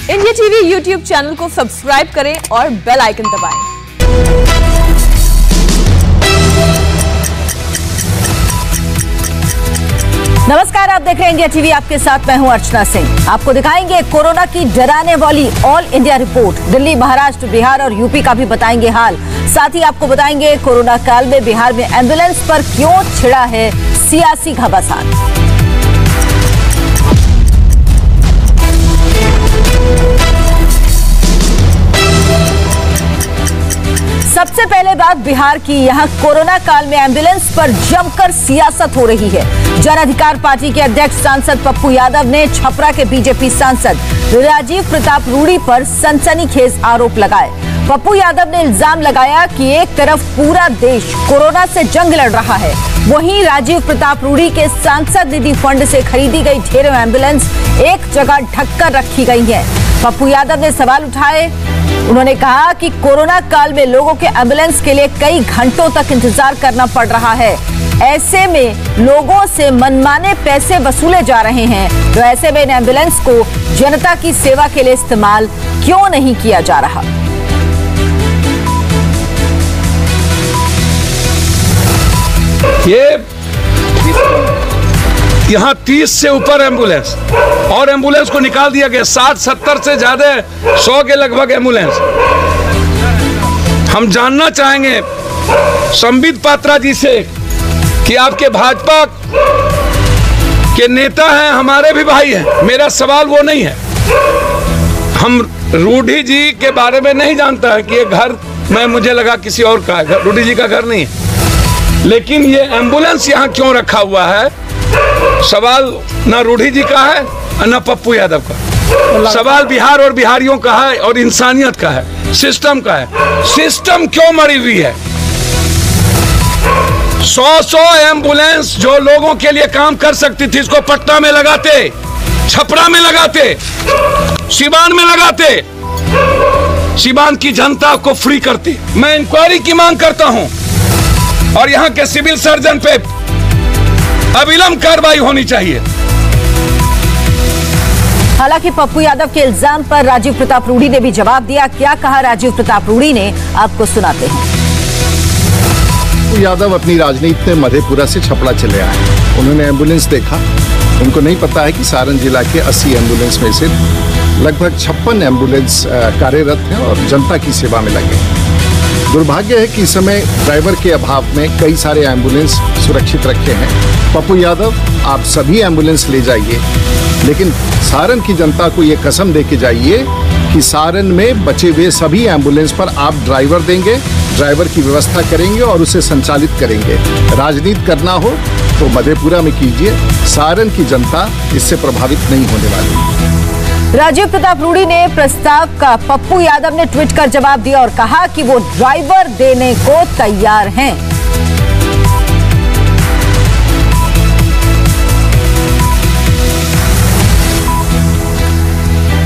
India TV YouTube channel को subscribe करें और बेल आइकन दबाएं। नमस्कार, आप देख रहे हैं इंडिया टीवी। आपके साथ मैं हूं अर्चना सिंह। आपको दिखाएंगे कोरोना की डराने वाली all India report. Delhi, Maharashtra, Bihar और यूपी का भी बताएंगे हाल। साथ ही आपको बताएंगे कोरोना काल में बिहार में एम्बुलेंस पर क्यों छिड़ा है सियासी घमासान। सबसे पहले बात बिहार की। यहां कोरोना काल में एम्बुलेंस पर जमकर सियासत हो रही है। जन अधिकार पार्टी के अध्यक्ष सांसद पप्पू यादव ने छपरा के बीजेपी सांसद राजीव प्रताप रूडी पर सनसनीखेज आरोप लगाए। पप्पू यादव ने इल्जाम लगाया कि एक तरफ पूरा देश कोरोना से जंग लड़ रहा है, वहीं राजीव प्रताप रूडी के सांसद निधि फंड से खरीदी गई ढेरों एम्बुलेंस एक जगह ढककर रखी गई है। पप्पू यादव ने सवाल उठाए। उन्होंने कहा कि कोरोना काल में लोगों के एम्बुलेंस के लिए कई घंटों तक इंतजार करना पड़ रहा है। ऐसे में लोगों से मनमाने पैसे वसूले जा रहे हैं, तो ऐसे में इन एम्बुलेंस को जनता की सेवा के लिए इस्तेमाल क्यों नहीं किया जा रहा। यहाँ 30 से ऊपर एम्बुलेंस और एम्बुलेंस को निकाल दिया गया। 60-70 से ज्यादा 100 के लगभग एम्बुलेंस। हम जानना चाहेंगे संबित पात्रा जी से कि आपके भाजपा के नेता हैं, हमारे भी भाई हैं। मेरा सवाल वो नहीं है। हम रूडी जी के बारे में नहीं जानता है कि ये घर में मुझे लगा किसी और का है, रूडी जी का घर नहीं है। लेकिन ये एम्बुलेंस यहाँ क्यों रखा हुआ है, सवाल ना रूडी जी का है ना पप्पू यादव का। सवाल बिहार और बिहारियों का है और इंसानियत का है, सिस्टम का है। सिस्टम क्यों मरी हुई है? 100 एम्बुलेंस जो लोगों के लिए काम कर सकती थी, इसको पटना में लगाते, छपरा में लगाते, सिवान में लगाते, सिवान की जनता को फ्री करती। मैं इंक्वायरी की मांग करता हूं और यहां के सिविल सर्जन पे अविलंब कार्रवाई होनी चाहिए। हालांकि पप्पू यादव के इल्जाम पर राजीव प्रताप रूडी ने भी जवाब दिया। क्या कहा राजीव प्रताप रूडी ने, आपको सुनाते हैं। पप्पू यादव अपनी राजनीति में मधेपुरा से छपरा चले आए। उन्होंने एम्बुलेंस देखा। उनको नहीं पता है कि सारण जिला के 80 एम्बुलेंस में से लगभग 56 एम्बुलेंस कार्यरत हैं और जनता की सेवा में लगे। दुर्भाग्य है कि इस समय ड्राइवर के अभाव में कई सारे एम्बुलेंस सुरक्षित रखे हैं। पप्पू यादव, आप सभी एम्बुलेंस ले जाइए, लेकिन सारण की जनता को ये कसम दे के जाइए कि सारण में बचे हुए सभी एम्बुलेंस पर आप ड्राइवर देंगे, ड्राइवर की व्यवस्था करेंगे और उसे संचालित करेंगे। राजनीति करना हो तो मधेपुरा में कीजिए, सारण की जनता इससे प्रभावित नहीं होने वाली। राजीव प्रताप रूडी ने प्रस्ताव का पप्पू यादव ने ट्वीट कर जवाब दिया और कहा कि वो ड्राइवर देने को तैयार हैं।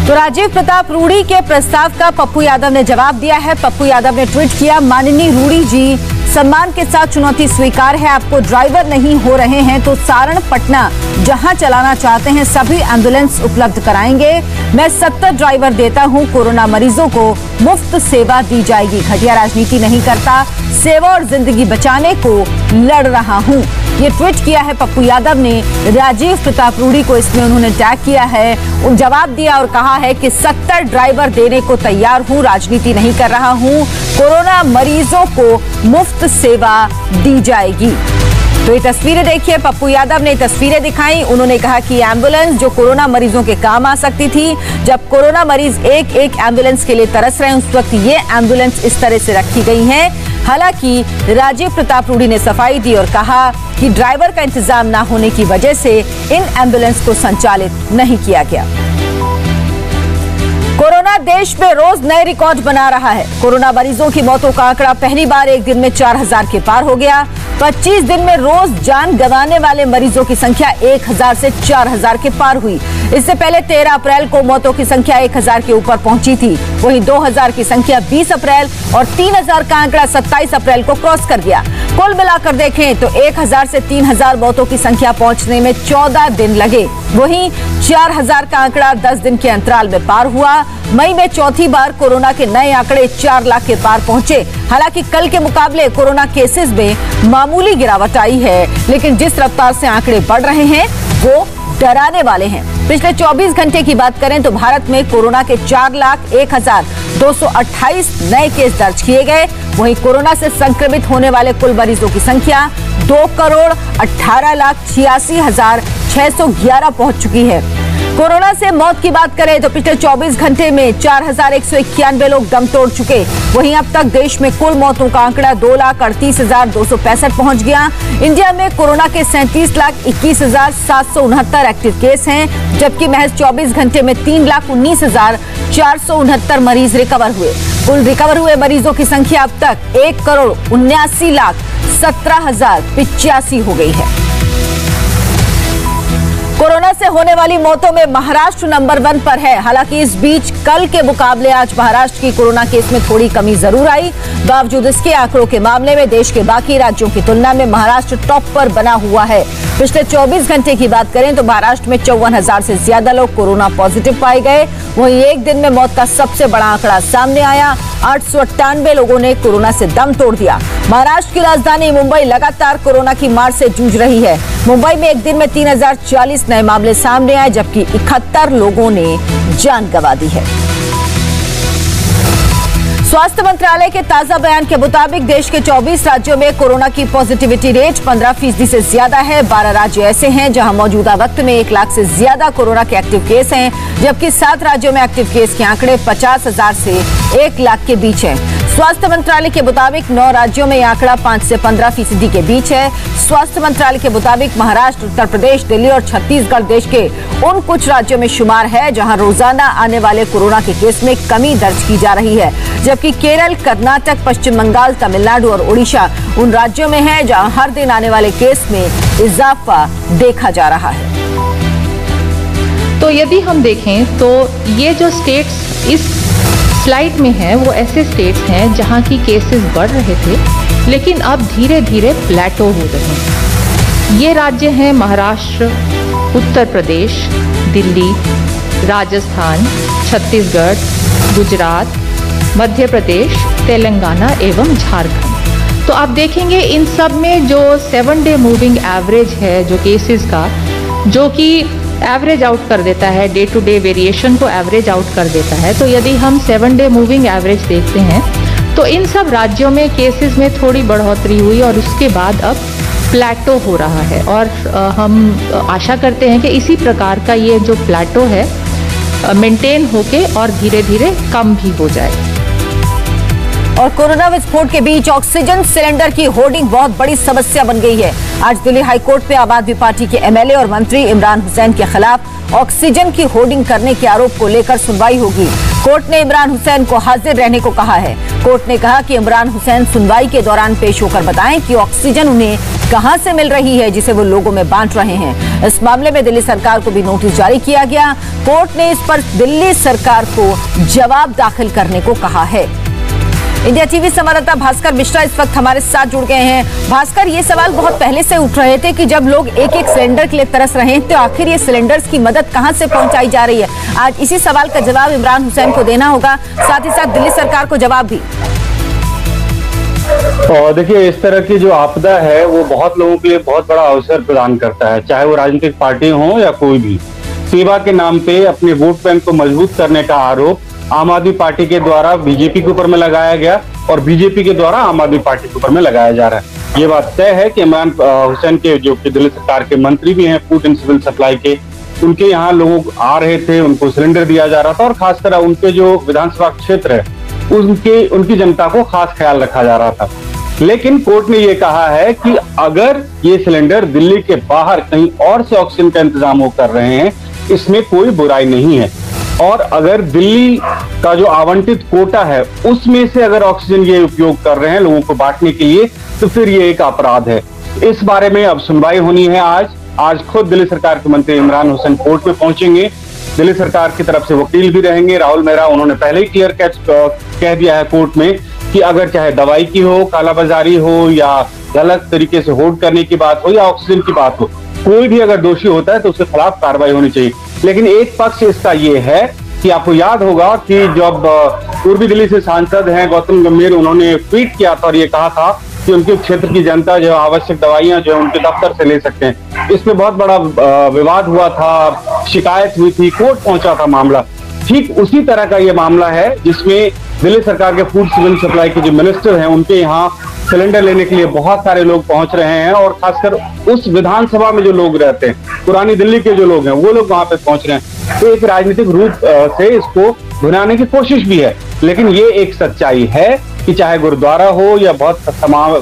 तो राजीव प्रताप रूडी के प्रस्ताव का पप्पू यादव ने जवाब दिया है। पप्पू यादव ने ट्वीट किया, माननीय रूडी जी, सम्मान के साथ चुनौती स्वीकार है। आपको ड्राइवर नहीं हो रहे हैं तो सारण, पटना जहां चलाना चाहते हैं सभी एम्बुलेंस उपलब्ध कराएंगे। मैं 70 ड्राइवर देता हूं। कोरोना मरीजों को मुफ्त सेवा दी जाएगी। घटिया राजनीति नहीं करता, सेवा और जिंदगी बचाने को लड़ रहा हूं। ये ट्वीट किया है पप्पू यादव ने राजीव प्रताप रूडी को। इसमें उन्होंने टैग किया है, जवाब दिया और कहा है कि 70 ड्राइवर देने को तैयार हूं, राजनीति नहीं कर रहा हूं। कोरोना मरीजों को मुफ्त सेवा दी जाएगी। तो ये तस्वीरें देखिए, पप्पू यादव ने तस्वीरें दिखाई। उन्होंने कहा कि एम्बुलेंस जो कोरोना मरीजों के काम आ सकती थी, जब कोरोना मरीज एक एक एम्बुलेंस के लिए तरस रहे हैं, उस वक्त ये एम्बुलेंस इस तरह से रखी गई हैं। हालांकि राजीव प्रताप रूडी ने सफाई दी और कहा कि ड्राइवर का इंतजाम न होने की वजह से इन एम्बुलेंस को संचालित नहीं किया गया। कोरोना देश में रोज नए रिकॉर्ड बना रहा है। कोरोना मरीजों की मौतों का आंकड़ा पहली बार एक दिन में 4000 के पार हो गया। 25 दिन में रोज जान गंवाने वाले मरीजों की संख्या 1000 से 4000 के पार हुई। इससे पहले 13 अप्रैल को मौतों की संख्या 1000 के ऊपर पहुंची थी। वहीं 2000 की संख्या 20 अप्रैल और 3000 का आंकड़ा 27 अप्रैल को क्रॉस कर गया। कुल मिलाकर देखें तो 1000 से 3000 मौतों की संख्या पहुंचने में 14 दिन लगे। वहीं 4000 का आंकड़ा 10 दिन के अंतराल में पार हुआ। मई में चौथी बार कोरोना के नए आंकड़े 4 लाख के पार पहुंचे। हालांकि कल के मुकाबले कोरोना केसेस में मामूली गिरावट आई है, लेकिन जिस रफ्तार से आंकड़े बढ़ रहे हैं वो डराने वाले हैं। पिछले 24 घंटे की बात करें तो भारत में कोरोना के 4,01,228 नए केस दर्ज किए गए। वहीं कोरोना से संक्रमित होने वाले कुल मरीजों की संख्या 2,18,86,611 पहुंच चुकी है। कोरोना से मौत की बात करें तो पिछले 24 घंटे में 4,191 लोग दम तोड़ चुके। वहीं अब तक देश में कुल मौतों का आंकड़ा 2,38,265 पहुंच गया। इंडिया में कोरोना के 37,21,769 एक्टिव केस हैं, जबकि महज 24 घंटे में 3,19,469 मरीज रिकवर हुए। कुल रिकवर हुए मरीजों की संख्या अब तक 1,79,17,085 हो गई है। कोरोना से होने वाली मौतों में महाराष्ट्र नंबर 1 पर है। हालांकि इस बीच कल के मुकाबले आज महाराष्ट्र की कोरोना केस में थोड़ी कमी जरूर आई। बावजूद इसके आंकड़ों के मामले में देश के बाकी राज्यों की तुलना में महाराष्ट्र टॉप पर बना हुआ है। पिछले 24 घंटे की बात करें तो महाराष्ट्र में 54,000 से ज्यादा लोग कोरोना पॉजिटिव पाए गए। वहीं एक दिन में मौत का सबसे बड़ा आंकड़ा सामने आया। 898 लोगों ने कोरोना से दम तोड़ दिया। महाराष्ट्र की राजधानी मुंबई लगातार कोरोना की मार से जूझ रही है। मुंबई में एक दिन में 3,040 नए मामले सामने आए, जबकि 71 लोगों ने जान गंवा दी है। स्वास्थ्य मंत्रालय के ताजा बयान के मुताबिक देश के 24 राज्यों में कोरोना की पॉजिटिविटी रेट 15% से ज्यादा है। 12 राज्य ऐसे हैं जहां मौजूदा वक्त में 1 लाख से ज्यादा कोरोना के एक्टिव केस हैं, जबकि 7 राज्यों में एक्टिव केस के आंकड़े 50,000 से 1 लाख के बीच हैं। स्वास्थ्य मंत्रालय के मुताबिक 9 राज्यों में यह आंकड़ा 5 से 15% के बीच है। स्वास्थ्य मंत्रालय के मुताबिक महाराष्ट्र, उत्तर प्रदेश, दिल्ली और छत्तीसगढ़ देश के उन कुछ राज्यों में शुमार है जहां रोजाना आने वाले कोरोना के केस में कमी दर्ज की जा रही है, जबकि केरल, कर्नाटक, पश्चिम बंगाल, तमिलनाडु और ओडिशा उन राज्यों में है जहां हर दिन आने वाले केस में इजाफा देखा जा रहा है। तो यदि हम देखें तो ये जो स्टेट्स इस स्लाइड में हैं वो ऐसे स्टेट्स हैं जहां की केसेस बढ़ रहे थे लेकिन अब धीरे धीरे प्लेटो हो रहे हैं। ये राज्य हैं महाराष्ट्र, उत्तर प्रदेश, दिल्ली, राजस्थान, छत्तीसगढ़, गुजरात, मध्य प्रदेश, तेलंगाना एवं झारखंड। तो आप देखेंगे इन सब में जो 7 डे मूविंग एवरेज है जो केसेस का, जो कि एवरेज आउट कर देता है, डे टू डे वेरिएशन को एवरेज आउट कर देता है। तो यदि हम 7 डे मूविंग एवरेज देखते हैं तो इन सब राज्यों में केसेस में थोड़ी बढ़ोतरी हुई और उसके बाद अब प्लेटो हो रहा है। और हम आशा करते हैं कि इसी प्रकार का ये जो प्लेटो है मेंटेन होके और धीरे धीरे कम भी हो जाए। और कोरोना विस्फोट के बीच ऑक्सीजन सिलेंडर की होर्डिंग बहुत बड़ी समस्या बन गई है। आज दिल्ली हाईकोर्ट में आम आदमी पार्टी के एमएलए और मंत्री इमरान हुसैन के खिलाफ ऑक्सीजन की होर्डिंग करने के आरोप को लेकर सुनवाई होगी। कोर्ट ने इमरान हुसैन को हाजिर रहने को कहा है। कोर्ट ने कहा कि इमरान हुसैन सुनवाई के दौरान पेश होकर बताएं कि ऑक्सीजन उन्हें कहां से मिल रही है जिसे वो लोगों में बांट रहे हैं। इस मामले में दिल्ली सरकार को भी नोटिस जारी किया गया। कोर्ट ने इस पर दिल्ली सरकार को जवाब दाखिल करने को कहा है। इंडिया टीवी संवाददाता भास्कर मिश्रा इस वक्त हमारे साथ जुड़ गए हैं। भास्कर, ये सवाल बहुत पहले से उठ रहे थे कि जब लोग एक एक सिलेंडर के लिए तरस रहे हैं तो आखिर ये सिलेंडर्स की मदद कहां से पहुंचाई जा रही है। आज इसी सवाल का जवाब इमरान हुसैन को देना होगा, साथ ही साथ दिल्ली सरकार को जवाब भी। और देखिए, इस तरह की जो आपदा है वो बहुत लोगों के लिए बहुत बड़ा अवसर प्रदान करता है, चाहे वो राजनीतिक पार्टी हो या कोई भी। सेवा के नाम पे अपने वोट बैंक को मजबूत करने का आरोप आम आदमी पार्टी के द्वारा बीजेपी के ऊपर में लगाया गया और बीजेपी के द्वारा आम आदमी पार्टी के ऊपर में लगाया जा रहा है। ये बात तय है कि इमरान हुसैन के जो कि दिल्ली सरकार के मंत्री भी हैं फूड एंड सिविल सप्लाई के, उनके यहाँ लोग आ रहे थे, उनको सिलेंडर दिया जा रहा था और खासकर उनके जो विधानसभा क्षेत्र है उनकी जनता को खास ख्याल रखा जा रहा था। लेकिन कोर्ट ने ये कहा है कि अगर ये सिलेंडर दिल्ली के बाहर कहीं और से ऑक्सीजन का इंतजाम वो कर रहे हैं, इसमें कोई बुराई नहीं है। और अगर दिल्ली का जो आवंटित कोटा है उसमें से अगर ऑक्सीजन ये उपयोग कर रहे हैं लोगों को बांटने के लिए, तो फिर ये एक अपराध है। इस बारे में अब सुनवाई होनी है। आज खुद दिल्ली सरकार के मंत्री इमरान हुसैन कोर्ट में पहुंचेंगे दिल्ली सरकार की तरफ से वकील भी रहेंगे। राहुल मेहरा उन्होंने पहले ही क्लियर कैच कह दिया है कोर्ट में कि अगर चाहे दवाई की हो, कालाबाजारी हो, या गलत तरीके से होल्ड करने की बात हो, या ऑक्सीजन की बात हो, कोई भी अगर दोषी होता है तो उसके खिलाफ कार्रवाई होनी चाहिए। लेकिन एक पक्ष इसका ये है कि आपको याद होगा कि जब पूर्वी दिल्ली से सांसद हैं गौतम गंभीर, उन्होंने ट्वीट किया था और ये कहा था कि उनके क्षेत्र की जनता जो आवश्यक दवाइयां जो है उनके दफ्तर से ले सकते हैं। इसमें बहुत बड़ा विवाद हुआ था, शिकायत हुई थी, कोर्ट पहुंचा था मामला। ठीक उसी तरह का ये मामला है जिसमें दिल्ली सरकार के फूड सिविल सप्लाई के जो मिनिस्टर हैं उनके यहाँ सिलेंडर लेने के लिए बहुत सारे लोग पहुंच रहे हैं, और खासकर उस विधानसभा में जो लोग रहते हैं, पुरानी दिल्ली के जो लोग हैं, वो लोग वहां पे पहुंच रहे हैं। तो एक राजनीतिक रूप से इसको भुनाने की कोशिश भी है। लेकिन ये एक सच्चाई है कि चाहे गुरुद्वारा हो, या बहुत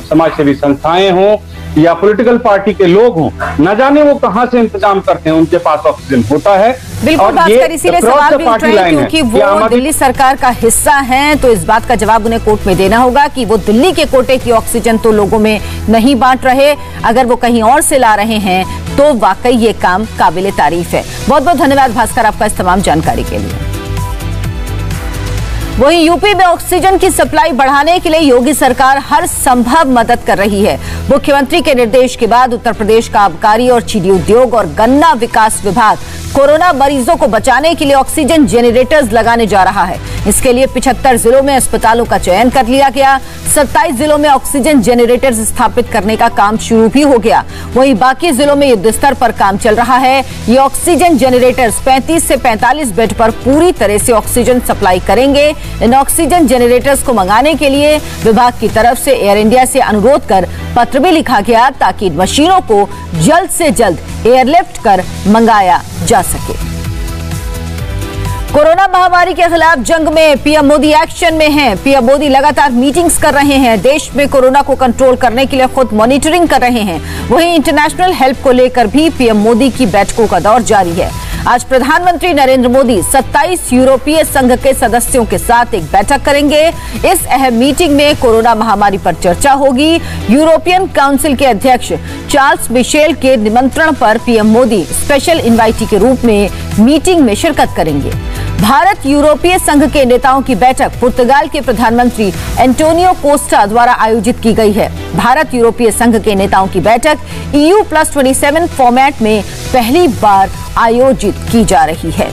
समाजसेवी संस्थाएं हों, या पॉलिटिकल पार्टी के लोग हों, न जाने वो कहां से इंतजाम करते हैं, उनके पास ऑक्सीजन होता है। बिल्कुल, भास्कर, इसीलिए सवाल भी उठ रहे हैं क्योंकि वो दिल्ली सरकार का हिस्सा हैं, तो इस बात का जवाब उन्हें कोर्ट में देना होगा कि वो दिल्ली के कोटे की ऑक्सीजन तो लोगों में नहीं बांट रहे। अगर वो कहीं और से ला रहे हैं तो वाकई ये काम काबिले तारीफ है। बहुत बहुत धन्यवाद भास्कर आपका इस तमाम जानकारी के लिए। वहीं यूपी में ऑक्सीजन की सप्लाई बढ़ाने के लिए योगी सरकार हर संभव मदद कर रही है। मुख्यमंत्री के निर्देश के बाद उत्तर प्रदेश का आबकारी और चीनी उद्योग और गन्ना विकास विभाग कोरोना मरीजों को बचाने के लिए ऑक्सीजन जेनरेटर्स लगाने जा रहा है। इसके लिए 75 जिलों में अस्पतालों का चयन कर लिया गया। 27 जिलों में ऑक्सीजन जेनरेटर्स स्थापित करने का काम शुरू भी हो गया। वहीं बाकी जिलों में युद्ध स्तर पर काम चल रहा है। ये ऑक्सीजन जेनरेटर्स 35 से 45 बेड पर पूरी तरह से ऑक्सीजन सप्लाई करेंगे। इन ऑक्सीजन जेनरेटर्स को मंगाने के लिए विभाग की तरफ से एयर इंडिया से अनुरोध कर पत्र भी लिखा गया ताकि इन मशीनों को जल्द से जल्द एयरलिफ्ट कर मंगाया जा सके। कोरोना महामारी के खिलाफ जंग में पीएम मोदी एक्शन में हैं। पीएम मोदी लगातार मीटिंग्स कर रहे हैं। देश में कोरोना को कंट्रोल करने के लिए खुद मॉनिटरिंग कर रहे हैं। वहीं इंटरनेशनल हेल्प को लेकर भी पीएम मोदी की बैठकों का दौर जारी है। आज प्रधानमंत्री नरेंद्र मोदी 27 यूरोपीय संघ के सदस्यों के साथ एक बैठक करेंगे। इस अहम मीटिंग में कोरोना महामारी पर चर्चा होगी। यूरोपियन काउंसिल के अध्यक्ष चार्ल्स मिशेल के निमंत्रण पर पीएम मोदी स्पेशल इनवाइटी के रूप में मीटिंग में शिरकत करेंगे। भारत यूरोपीय संघ के नेताओं की बैठक पुर्तगाल के प्रधानमंत्री एंटोनियो कोस्टा द्वारा आयोजित की गई है। भारत यूरोपीय संघ के नेताओं की बैठक EU+27 फॉर्मेट में पहली बार आयोजित की जा रही है।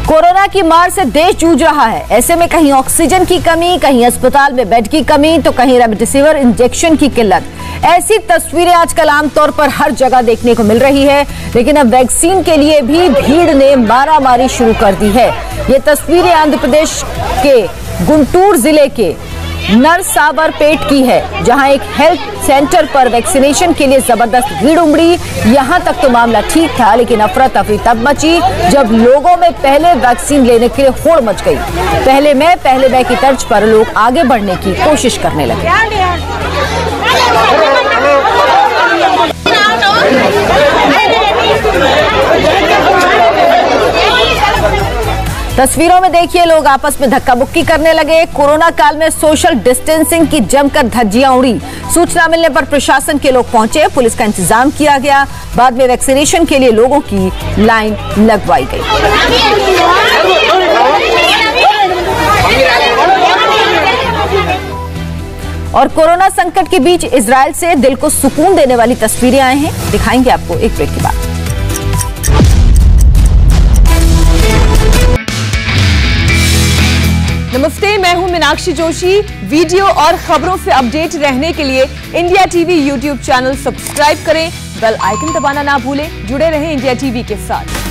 कोरोना की मार से देश जूझ रहा है। ऐसे में कहीं ऑक्सीजन की कमी, कहीं अस्पताल में बेड की कमी, तो कहीं रेमडेसिविर इंजेक्शन की किल्लत। ऐसी तस्वीरें आजकल आमतौर पर हर जगह देखने को मिल रही है। लेकिन अब वैक्सीन के लिए भी भीड़ ने मारामारी शुरू कर दी है। ये तस्वीरें आंध्र प्रदेश के गुंटूर जिले के नरसावरपेट की है, जहां एक हेल्थ सेंटर पर वैक्सीनेशन के लिए जबरदस्त भीड़ उमड़ी। यहां तक तो मामला ठीक था, लेकिन अफरा तफरी तब मची जब लोगों में पहले वैक्सीन लेने के लिए होड़ मच गई। पहले मैं की तर्ज पर लोग आगे बढ़ने की कोशिश करने लगे। तस्वीरों में देखिए लोग आपस में धक्का मुक्की करने लगे। कोरोना काल में सोशल डिस्टेंसिंग की जमकर धज्जियां उड़ी। सूचना मिलने पर प्रशासन के लोग पहुंचे, पुलिस का इंतजाम किया गया। बाद में वैक्सीनेशन के लिए लोगों की लाइन लगवाई गई। और कोरोना संकट के बीच इजराइल से दिल को सुकून देने वाली तस्वीरें आए हैं, दिखाएंगे आपको एक ब्रेक के बाद। नमस्ते, मैं हूं मीनाक्षी जोशी। वीडियो और खबरों से अपडेट रहने के लिए India TV YouTube channel subscribe करें, बेल आइकन दबाना ना भूलें। जुड़े रहें इंडिया टीवी के साथ।